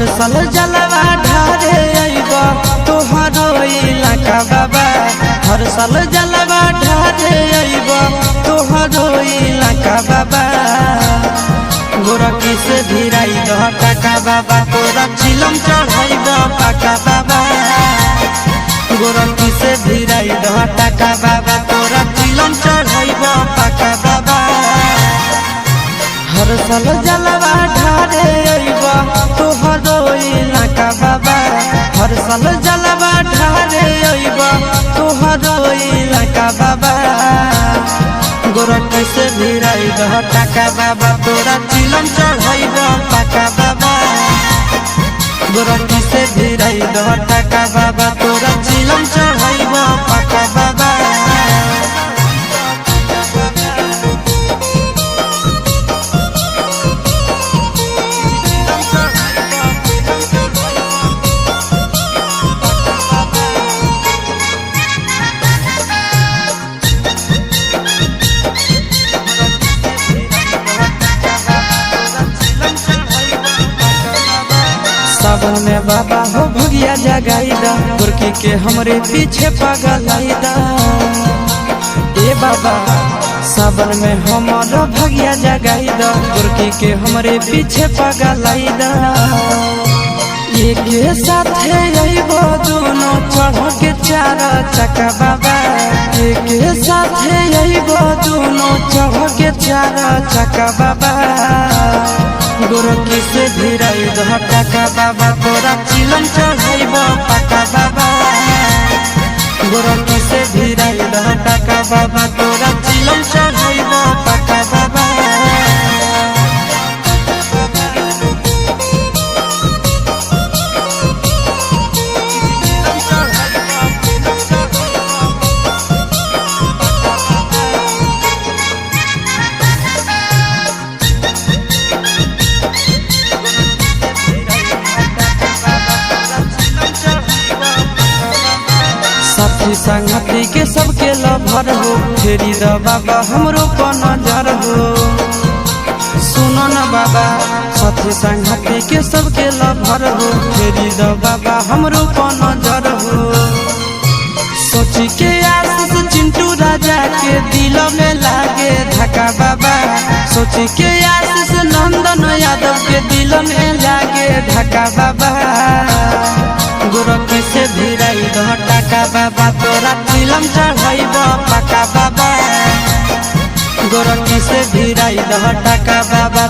हर साल जलवा ढारे अइबा तोहरो इलाका बाबा। हर साल जलवा ढारे अइबा तोहरो इलाका बाबा। गोरखी से भिराई दह टाका बाबा, तोरा चिलम चढ़ाई द पाका बाबा। गोरखी से भिराई दह टाका बाबा, तोरा चिलम चढ़ाई द पाका बाबा। हर साल जलवा ढारे अइबा तोहरो इलाका बाबा। हर साल जलवा ढारे अइबा तोहरो इलाका बाबा। गोरखी से भिराई दह टाका बाबा, तोरा चिलम चढ़ाई द पाका बाबा। गोरखी से भिराई दह टाका बाबा, तोरा चिलम चढ़ाई द पाका बाबा। सावन में बाबा हो भगिया जगाईदा, गोरखी के हमरे पीछे पगलाईदा। ए बाबा सावन में हमारा भगिया जगाईदा, गोरखी के हमरे पीछे पगलाईदा। एक साथे अइबो दोनों चढ़ के चार चक्का बाबा। एक साथे अइबो दोनों चढ़ के चार चक्का बाबा। गोरखी से भिराई दह टाका बाबा, तोरा चिलम चढ़ाइब पाका बाबा। गोरखी से भिराई दह टाका बाबा, तोरा चिलम चढ़ाइब पाका बाबा। साथी संगती के सबके लभर हो, फेरी द बाबा हमरो पर नजर हो। सुनो न बाबा साथी संगती के सबके लभर हो, फेरी द बाबा हमरो पर नजर हो। सोची के आशीष चिंटू राजा के दिल में लागे धक्का बाबा। सोची के आशीष नंदन यादव के दिल में लागे धक्का बाबा। गोरखी से भिराई दह टाका बाबा, तोरा चिलम चढ़ाइब पाका बाबा। गोरखी से भिराई दह टाका बाबा।